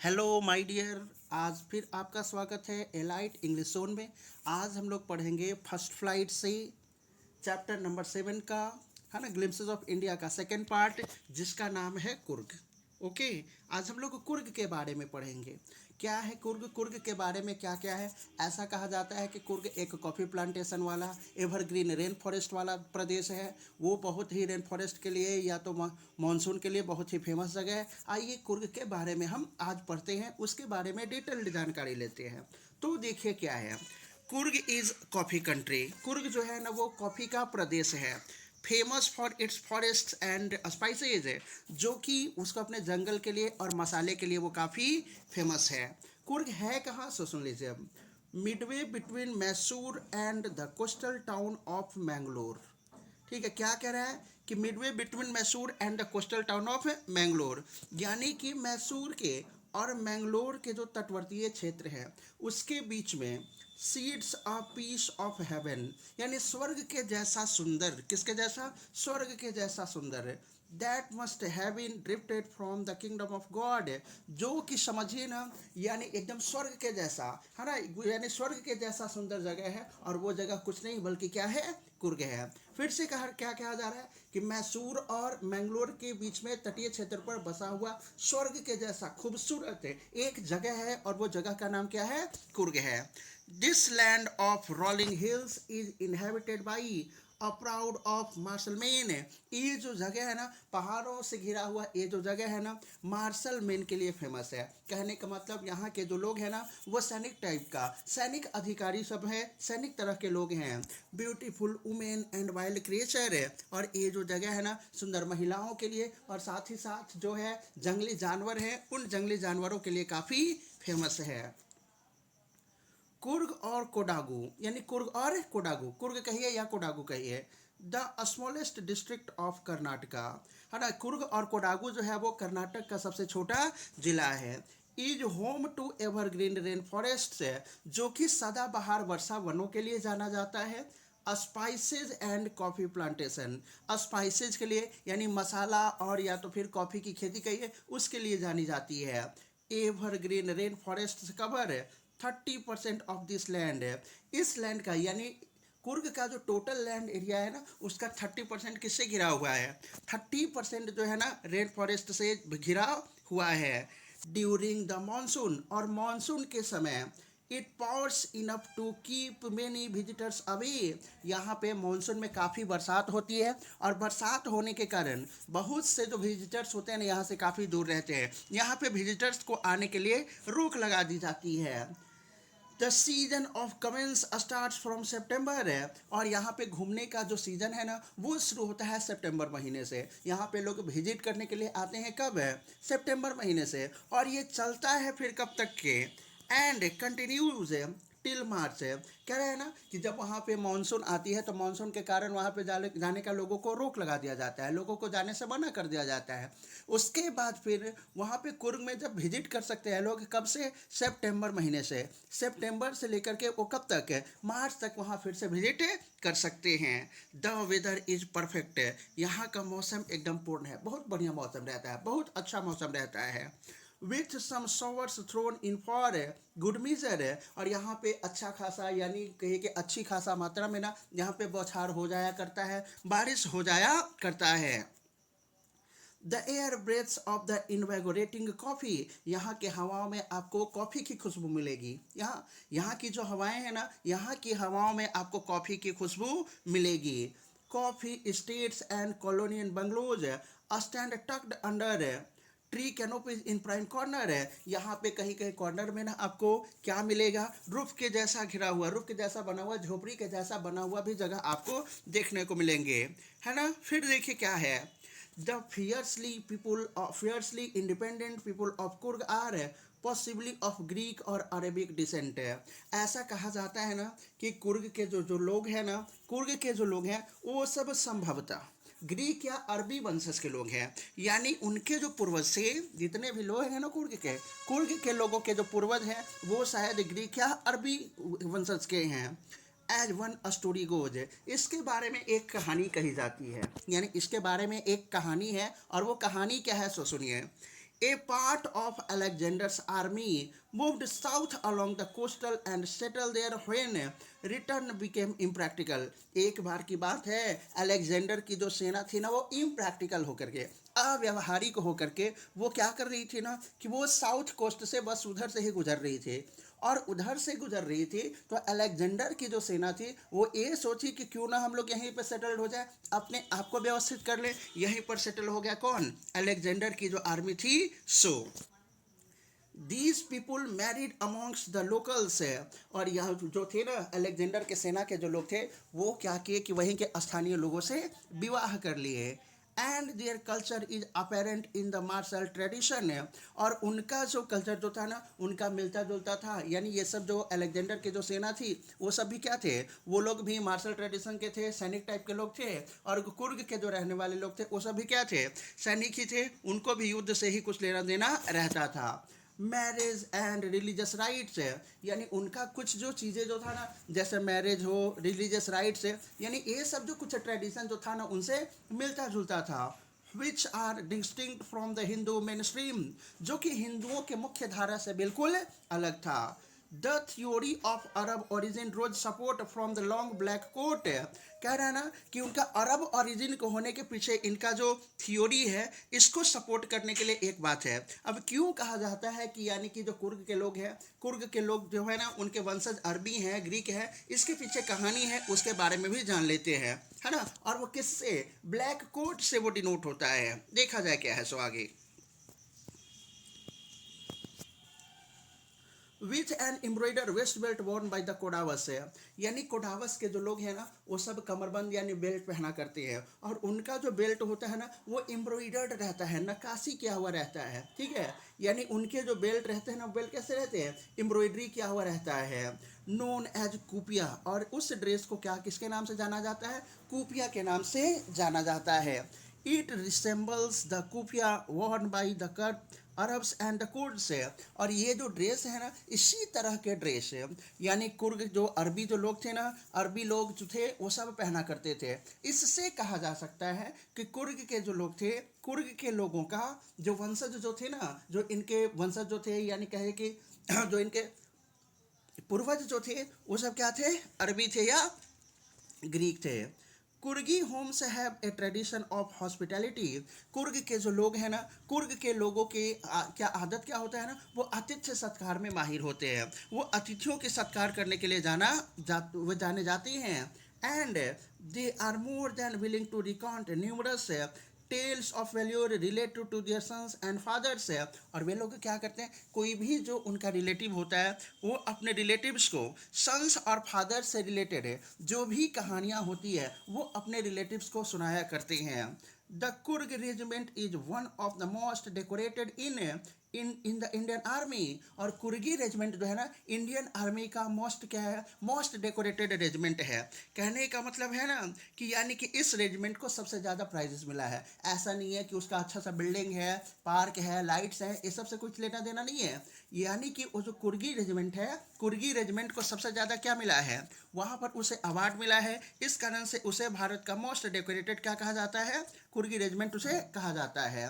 Hello my dear. आज फिर आपका स्वागत है एलाइट इंग्लिश जोन में। आज हम लोग पढ़ेंगे फर्स्ट फ्लाइट से चैप्टर नंबर 7 का, है ना, ग्लिम्पसेस ऑफ इंडिया का सेकंड पार्ट, जिसका नाम है कुर्ग। ओके। आज हम लोग कुर्ग के बारे में पढ़ेंगे। क्या है कुर्ग? कुर्ग के बारे में क्या क्या है? ऐसा कहा जाता है कि कुर्ग एक कॉफ़ी प्लांटेशन वाला एवरग्रीन रेन फॉरेस्ट वाला प्रदेश है। वो बहुत ही रेन फॉरेस्ट के लिए या तो मानसून के लिए बहुत ही फेमस जगह है। आइए कुर्ग के बारे में हम आज पढ़ते हैं, उसके बारे में डिटेल्ड जानकारी लेते हैं। तो देखिए क्या है। Coorg is coffee country. Coorg जो है ना वो कॉफ़ी का प्रदेश है। Famous for its forest and spices है, जो कि उसको अपने जंगल के लिए और मसाले के लिए वो काफ़ी फेमस है। कुर्ग है कहाँ? सो सुन लीजिए अब। Midway between Mysore and the coastal town of Mangalore. ठीक है, क्या कह रहा है कि Midway between Mysore and the coastal town of Mangalore, यानी कि मैसूर के और मैंगलोर के जो तटवर्तीय क्षेत्र है उसके बीच में seeds a piece of heaven, यानी स्वर्ग के जैसा सुंदर। किसके जैसा? स्वर्ग के जैसा सुंदर। That must have been drifted from the kingdom of God, जो कि समझिए ना, यानी एकदम स्वर्ग के जैसा, है ना, यानी स्वर्ग के जैसा सुंदर जगह है। और वो जगह कुछ नहीं बल्कि क्या है? कुर्ग है। फिर से कहा क्या कहा जा रहा है कि मैसूर और मैंगलोर के बीच में तटीय क्षेत्र पर बसा हुआ स्वर्ग के जैसा खूबसूरत एक जगह है, और वो जगह का नाम क्या है? कुर्ग है। This land of rolling hills is inhabited by a proud of martial men. ये जो जगह है ना, पहाड़ों से घिरा हुआ ये जो जगह है ना, मार्शल मेन के लिए फेमस है। कहने का मतलब यहाँ के जो लोग हैं ना वो सैनिक टाइप का, सैनिक अधिकारी सब है, सैनिक तरह के लोग हैं। Beautiful women and wild creature है, और ये जो जगह है ना सुंदर महिलाओं के लिए और साथ ही साथ जो है जंगली जानवर हैं, उन जंगली जानवरों के लिए काफ़ी फेमस है। कुर्ग और कोडागू, यानी कुर्ग और कोडागू, कुर्ग कहिए या कोडागू कहिए, the smallest district of Karnataka, है ना। कुर्ग और कोडागू जो है वो कर्नाटक का सबसे छोटा जिला है। Is home to evergreen rain forest है, जो कि सदाबहार वर्षा वनों के लिए जाना जाता है। Spices and coffee plantation, spices के लिए यानी मसाला और या तो फिर कॉफ़ी की खेती कहिए उसके लिए जानी जाती है। एवरग्रीन रेन फॉरेस्ट से कवर है 30% ऑफ दिस लैंड है। इस लैंड का यानी कुर्ग का जो टोटल लैंड एरिया है ना उसका 30% किससे घिरा हुआ है? 30% जो है ना रेन फॉरेस्ट से घिरा हुआ है। ड्यूरिंग द मानसून, और मानसून के समय it powers enough to keep many visitors away. यहाँ पे मानसून में काफ़ी बरसात होती है, और बरसात होने के कारण बहुत से जो विजिटर्स होते हैं ना यहाँ से काफ़ी दूर रहते हैं। यहाँ पे विजिटर्स को आने के लिए रोक लगा दी जाती है। The season of commence start from September है, और यहाँ पे घूमने का जो सीजन है ना वो शुरू होता है सितंबर महीने से। यहाँ पे लोग विजिट करने के लिए आते हैं कब है? सितंबर महीने से, और ये चलता है फिर कब तक के? एंड कंटिन्यूज है टिल मार्च है। कह रहे हैं ना कि जब वहाँ पे मानसून आती है तो मानसून के कारण वहाँ पे जाने का लोगों को रोक लगा दिया जाता है, लोगों को जाने से मना कर दिया जाता है। उसके बाद फिर वहाँ पे कुर्ग में जब विजिट कर सकते हैं लोग, कब से? सितंबर महीने से। सितंबर से लेकर के वो कब तक है? मार्च तक वहाँ फिर से विजिट कर सकते हैं। द वेदर इज परफेक्ट है, यहाँ का मौसम एकदम पूर्ण है, बहुत बढ़िया मौसम रहता है, बहुत अच्छा मौसम रहता है। With some showers thrown in for good measure है, और यहाँ पे अच्छा खासा यानी कहिए कि अच्छी खासा मात्रा में ना यहाँ पे बौछार हो जाया करता है, बारिश हो जाया करता है। The air breathes of the invigorating coffee, यहाँ के हवाओं में आपको कॉफ़ी की खुशबू मिलेगी। यहाँ की जो हवाएं हैं ना, यहाँ की हवाओं में आपको कॉफ़ी की खुशबू मिलेगी। Coffee states and colonial bungalows stand tucked under tree canopies in prime corner है। यहाँ पे कहीं कहीं कॉर्नर में ना आपको क्या मिलेगा? रूफ के जैसा घिरा हुआ, रूफ के जैसा बना हुआ, झोपड़ी के जैसा बना हुआ भी जगह आपको देखने को मिलेंगे, है ना। फिर देखिए क्या है। The fiercely independent people of Coorg are possibly of Greek और अरेबिक डिसेंट है। ऐसा कहा जाता है ना कि कुर्ग के जो लोग हैं ना, कुर्ग के जो लोग हैं वो सब संभवतः ग्रीक या अरबी वंशज के लोग हैं। यानी उनके जो पूर्वज से जितने भी लोग हैं ना कुर्ग के लोगों के जो पूर्वज हैं वो शायद ग्रीक या अरबी वंशज के हैं। एज वन स्टोरी गोज, इसके बारे में एक कहानी कही जाती है, यानी इसके बारे में एक कहानी है, और वो कहानी क्या है सो सुनिए। A part of Alexander's army moved south along the coastal and settled there when return became impractical. एक बार की बात है, अलेक्जेंडर की जो सेना थी ना वो इम्प्रैक्टिकल होकर के, अव्यवहारिक होकर के वो क्या कर रही थी ना कि वो साउथ कोस्ट से बस उधर से ही गुजर रही थी, और उधर से गुजर रही थी तो अलेक्जेंडर की जो सेना थी वो ये सोची कि क्यों ना हम लोग यहीं पर सेटल्ड हो जाए, अपने आप को व्यवस्थित कर ले। यहीं पर सेटल हो गया कौन? अलेक्जेंडर की जो आर्मी थी। So these people married amongst the locals है, और यह जो थे ना अलेक्जेंडर के सेना के जो लोग थे वो क्या किए कि वहीं के स्थानीय लोगों से विवाह कर लिए। And their culture is apparent in the martial tradition है, और उनका जो कल्चर जो था ना उनका मिलता जुलता था। यानी ये सब जो अलेक्जेंडर के जो सेना थी वो सब भी क्या थे, वो लोग भी मार्शल ट्रेडिशन के थे, सैनिक टाइप के लोग थे, और कुर्ग के जो रहने वाले लोग थे वो सब भी क्या थे, सैनिक ही थे। उनको भी युद्ध से ही कुछ लेना देना रहता था। मैरिज एंड रिलीजियस राइट्स है, यानी उनका कुछ जो चीज़ें जो था ना जैसे मैरिज हो, रिलीजियस राइट्स है, यानी ये सब जो कुछ ट्रेडिशन जो था ना उनसे मिलता जुलता था। Which are distinct from the Hindu main stream, जो कि हिंदुओं के मुख्य धारा से बिल्कुल अलग था। The theory of Arab origin rose support from the long black coat, कह रहा है ना कि उनका अरब ओरिजिन को होने के पीछे इनका जो थ्योरी है इसको सपोर्ट करने के लिए एक बात है। अब क्यों कहा जाता है कि यानी कि जो कुर्ग के लोग हैं, कुर्ग के लोग जो है ना उनके वंशज अरबी हैं, ग्रीक है, इसके पीछे कहानी है उसके बारे में भी जान लेते हैं, है ना। और वो किससे, ब्लैक कोट से वो डिनोट होता है। देखा जाए क्या है सो आगे। With an embroidered waist belt worn by the Kodavas है, यानी कोडावस के जो लोग हैं ना वो सब कमरबंद यानी बेल्ट पहना करते हैं, और उनका जो बेल्ट होता है ना वो एम्ब्रॉयडर्ड रहता है, नक्काशी किया हुआ रहता है, ठीक है। यानी उनके जो बेल्ट रहते हैं ना बेल्ट कैसे रहते हैं, एम्ब्रॉयडरी किया हुआ रहता है। नोन एज कूपिया, और उस ड्रेस को क्या किसके नाम से जाना जाता है, कूपिया के नाम से जाना जाता है। It resembles the kupya worn by the Arabs and the Kurds है, और ये जो ड्रेस है ना इसी तरह के ड्रेस है, यानी कुर्ग जो अरबी जो लोग थे ना, अरबी लोग जो थे वो सब पहना करते थे। इससे कहा जा सकता है कि कुर्ग के जो लोग थे, कुर्ग के लोगों का जो वंशज जो थे ना, जो इनके वंशज जो थे यानी कहे कि जो इनके पूर्वज जो थे वो सब क्या थे, अरबी थे या ग्रीक थे। Coorgi homes have a tradition of hospitality, Coorg के जो लोग हैं ना, कुर्ग के लोगों के क्या आदत क्या होता है ना, वो आतिथ्य सत्कार में माहिर होते हैं, वो अतिथियों के सत्कार करने के लिए वो जाने जाते हैं। And they are more than willing to recount numerous tales of valour related to their sons and fathers है, और वे लोग क्या करते हैं, कोई भी जो उनका रिलेटिव होता है वो अपने रिलेटिव्स को सन्स और फादर से रिलेटेड है जो भी कहानियाँ होती है वो अपने रिलेटिव्स को सुनाया करते हैं। The Coorg regiment is one of the most decorated in the Indian army, और कुर्गी रेजिमेंट जो है ना इंडियन आर्मी का मोस्ट क्या है, मोस्ट डेकोरेटेड रेजिमेंट है। कहने का मतलब है ना कि यानी कि इस रेजिमेंट को सबसे ज़्यादा प्राइजेस मिला है। ऐसा नहीं है कि उसका अच्छा सा बिल्डिंग है, पार्क है, लाइट्स हैं, ये सब से कुछ लेना देना नहीं है। यानी कि वो जो कुर्गी रेजिमेंट है, कुर्गी रेजिमेंट को सबसे ज़्यादा क्या मिला है, वहाँ पर उसे अवार्ड मिला है, इस कारण से उसे भारत का मोस्ट डेकोरेटेड क्या कहा जाता है, कुर्गी रेजिमेंट उसे कहा जाता है।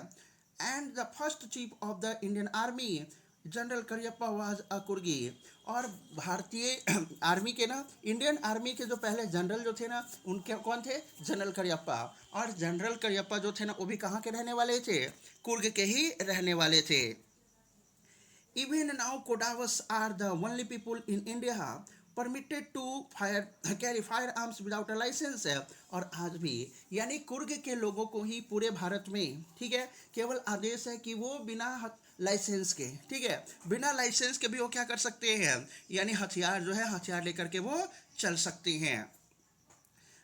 And the first chief of the Indian army general Cariappa was a Coorgi, और भारतीय आर्मी के ना, इंडियन आर्मी के जो पहले जनरल जो थे ना उनके कौन थे, जनरल करियप्पा, और जनरल करियप्पा जो थे ना वो भी कहाँ के रहने वाले थे, कुर्ग के ही रहने वाले थे। Even now, Kodavas are the only people in India permitted to carry firearms without a license है, और आज भी यानी कुर्ग के लोगों को ही पूरे भारत में, ठीक है, केवल आदेश है कि वो बिना लाइसेंस के, ठीक है, बिना लाइसेंस के भी वो क्या कर सकते हैं, यानी हथियार जो है हथियार लेकर के वो चल सकते हैं।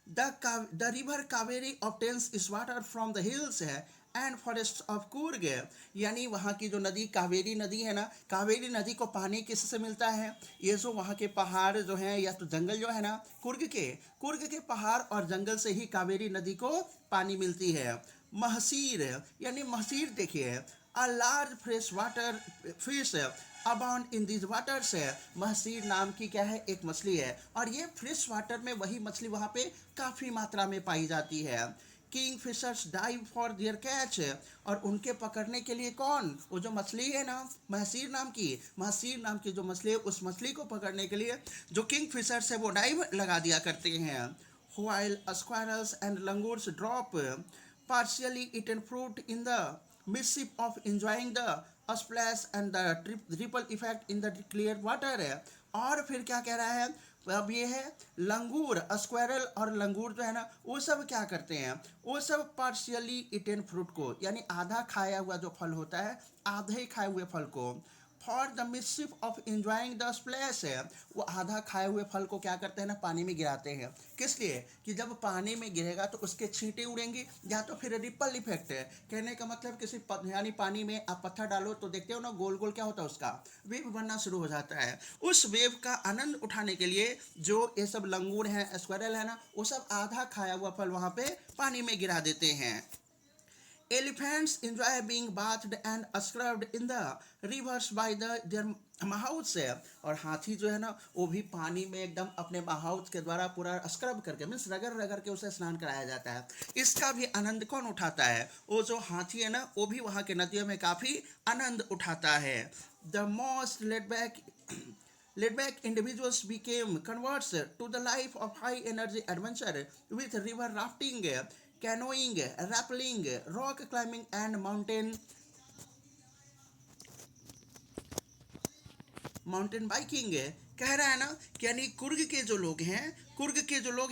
द रिवर कावेरी ऑब्टेन्स इस वाटर फ्रॉम द हिल्स है एंड फॉरेस्ट ऑफ कुर्ग, यानी वहाँ की जो नदी कावेरी नदी है ना, कावेरी नदी को पानी किससे मिलता है, ये जो वहाँ के पहाड़ जो हैं या तो जंगल जो है ना, कुर्ग के पहाड़ और जंगल से ही कावेरी नदी को पानी मिलती है। महसीर यानी महसीर देखिए, a large fresh water fish abound in this waters है, महसीर नाम की क्या है, एक मछली है, और ये फ्रेश वाटर में वही मछली वहाँ पे काफ़ी मात्रा में पाई जाती है। Kingfishers dive for their catch, और उनके पकड़ने के लिए कौन, वो जो मछली है ना महसीर नाम की जो मछली है, उस मछली को पकड़ने के लिए जो किंग फिशर्स है वो डाइव लगा दिया करते हैं. While squirrels and langurs drop partially eaten fruit in the midst of enjoying the splash and the ripple effect in the clear water. और फिर क्या कह रहा है, अब ये है लंगूर, स्क्वायरल और लंगूर जो है ना वो सब क्या करते हैं, वो सब पार्शियली इटेन फ्रूट को, यानी आधा खाया हुआ जो फल होता है, आधे खाए हुए फल को, for the मिसचिफ of enjoying the splash है, वो आधा खाए हुए फल को क्या करते हैं ना पानी में गिराते हैं. किस लिए, कि जब पानी में गिरेगा तो उसके छींटे उड़ेंगे, या तो फिर रिपल इफेक्ट है. कहने का मतलब किसी यानी पानी में आप पत्थर डालो तो देखते हो ना गोल गोल क्या होता है, उसका वेव बनना शुरू हो जाता है. उस वेव का आनंद उठाने के लिए जो ये सब लंगूर हैं, स्क्वायरल है ना, वो सब आधा खाया हुआ फल वहाँ पे पानी में गिरा देते हैं. Elephants enjoy being bathed and scrubbed in the rivers by their mouth से, और हाथी जो है ना वो भी पानी में एकदम अपने माउथ के द्वारा पूरा स्क्रब करके मीन्स रगड़ रगड़ के उसे स्नान कराया जाता है. इसका भी आनंद कौन उठाता है, वो जो हाथी है ना वो भी वहाँ के नदियों में काफ़ी आनंद उठाता है. The most laid back individuals became converts to the life of high energy adventure with river rafting, canoeing, rappelling, rock climbing and mountain biking. कह रहा है ना कि यानी कुर्ग के जो लोग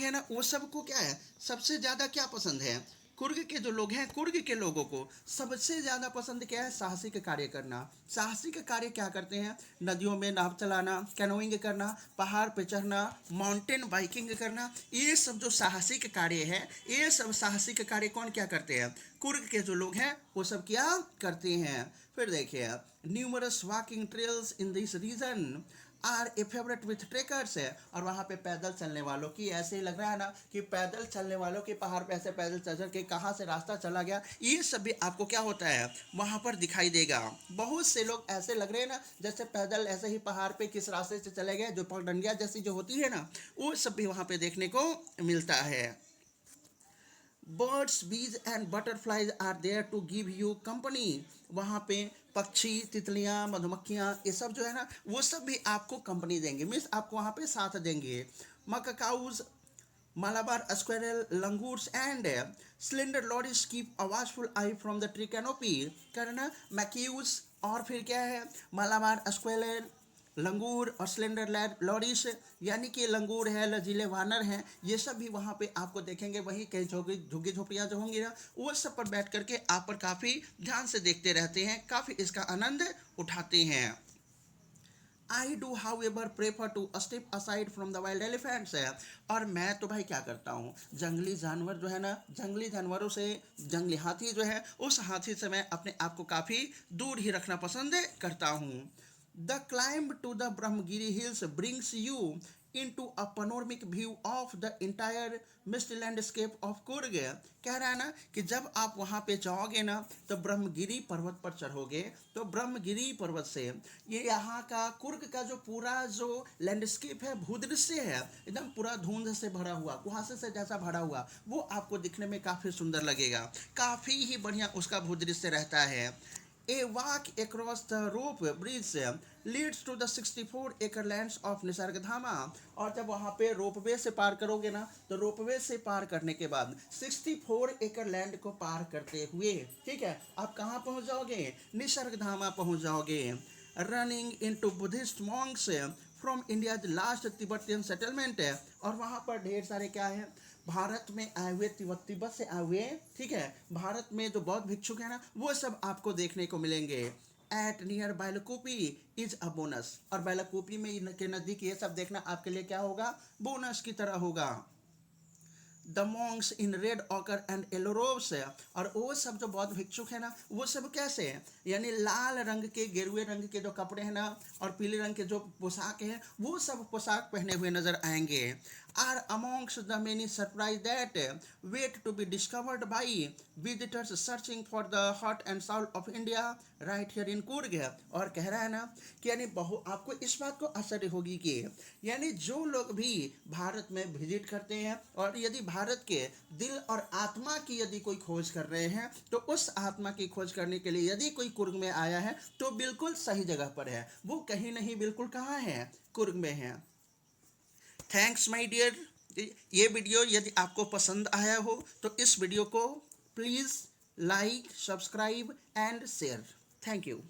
हैं ना वो सबको क्या है, सबसे ज़्यादा क्या पसंद है, कुर्ग के जो लोग हैं, कुर्ग के लोगों को सबसे ज़्यादा पसंद क्या है, साहसिक कार्य करना. साहसिक कार्य क्या करते हैं, नदियों में नाव चलाना, कैनोइंग करना, पहाड़ पे चढ़ना, माउंटेन बाइकिंग करना, ये सब जो साहसिक कार्य है, ये सब साहसिक कार्य कौन क्या करते हैं, कुर्ग के जो लोग हैं वो सब क्या करते हैं. फिर देखिए numerous walking trails in this region are a favourite with trekkers है, और वहाँ पे पैदल चलने वालों की ऐसे ही लग रहा है ना कि पैदल चलने वालों के पहाड़ पे ऐसे पैदल चल के कहाँ से रास्ता चला गया, ये सब भी आपको क्या होता है वहाँ पर दिखाई देगा. बहुत से लोग ऐसे लग रहे हैं ना जैसे पैदल ऐसे ही पहाड़ पे किस रास्ते से चले गए, जो पगडंडिया जैसी जो होती है ना वो सब भी वहाँ पे देखने को मिलता है. Birds bees and butterflies are there to give you company, वहाँ पे पक्षी, तितलियाँ, मधुमक्खियाँ, ये सब जो है ना वो सब भी आपको कंपनी देंगे, मीन्स आपको वहाँ पे साथ देंगे. मकाकाउज, Malabar squirrel, langurs and slender lorries keep a watchful eye from the tree canopy. करना मैक्यूज, और फिर क्या है मालाबार स्क्वेरल, लंगूर और स्लेंडर लॉरिस, यानी कि लंगूर है, लजीले वानर हैं, ये सब भी वहाँ पे आपको देखेंगे. वही कई झुग्गी झोपड़ियाँ जो होंगी ना वो सब पर बैठ करके आप पर काफ़ी ध्यान से देखते रहते हैं, काफ़ी इसका आनंद उठाते हैं. I do however prefer to step aside from the wild elephants है, और मैं तो भाई क्या करता हूँ, जंगली जानवर जो है ना, जंगली जानवरों से, जंगली हाथी जो है उस हाथी से मैं अपने आप को काफ़ी दूर ही रखना पसंद करता हूँ. The climb to the Brahmagiri hills brings you into a panoramic view of the entire misty landscape of Kurg. कह रहा है ना कि जब आप वहाँ पे जाओगे ना तो ब्रह्मगिरी पर्वत पर चढ़ोगे तो ब्रह्मगिरी पर्वत से ये यहाँ का कुर्ग का जो पूरा जो लैंडस्केप है, भूदृश्य है, एकदम पूरा धुंध से भरा हुआ, कुहासे से जैसा भरा हुआ, वो आपको दिखने में काफ़ी सुंदर लगेगा, काफ़ी ही बढ़िया उसका भूदृश्य रहता है. A walk across the rope bridge leads to the 64-acre lands of निसर्गधामा, और जब वहाँ पे रोपवे से पार करोगे ना तो रोपवे से पार करने के बाद 64 एकड़ लैंड को पार करते हुए ठीक है आप कहाँ पहुँच जाओगे, निसर्गधामा पहुँच जाओगे. Running into Buddhist Monks from India last Tibetan settlement है, और वहाँ पर ढेर सारे क्या है, भारत में आए हुए, तिब्बत से आए हुए, ठीक है, भारत में जो बौद्ध भिक्षुक है ना वो सब आपको देखने को मिलेंगे. Eat near Bylakuppe is a bonus, और बैलकूपी में के नज़दीक ये सब देखना आपके लिए क्या होगा, बोनस की तरह होगा. The Monks in red occur and yellow ropes है, और वो सब जो बौद्ध भिक्षुक है ना वो सब कैसे हैं, यानी लाल रंग के, गेरुए रंग के जो कपड़े हैं ना और पीले रंग के जो पोशाक हैं वो सब पोशाक पहने हुए नजर आएंगे. Are amongst the many surprise that wait to be discovered by visitors searching for the heart and soul of India right here in Coorg है, और कह रहा है ना कि यानी आपको इस बात को आश्चर्य होगी कि यानी जो लोग भी भारत में विजिट करते हैं और यदि भारत के दिल और आत्मा की यदि कोई खोज कर रहे हैं तो उस आत्मा की खोज करने के लिए यदि कोई कुर्ग में आया है तो बिल्कुल सही जगह पर है। वो कहीं नहीं, बिल्कुल कहाँ है, कुर्ग में है। Thanks my dear. ये वीडियो यदि आपको पसंद आया हो तो इस वीडियो को please like, subscribe and share. Thank you.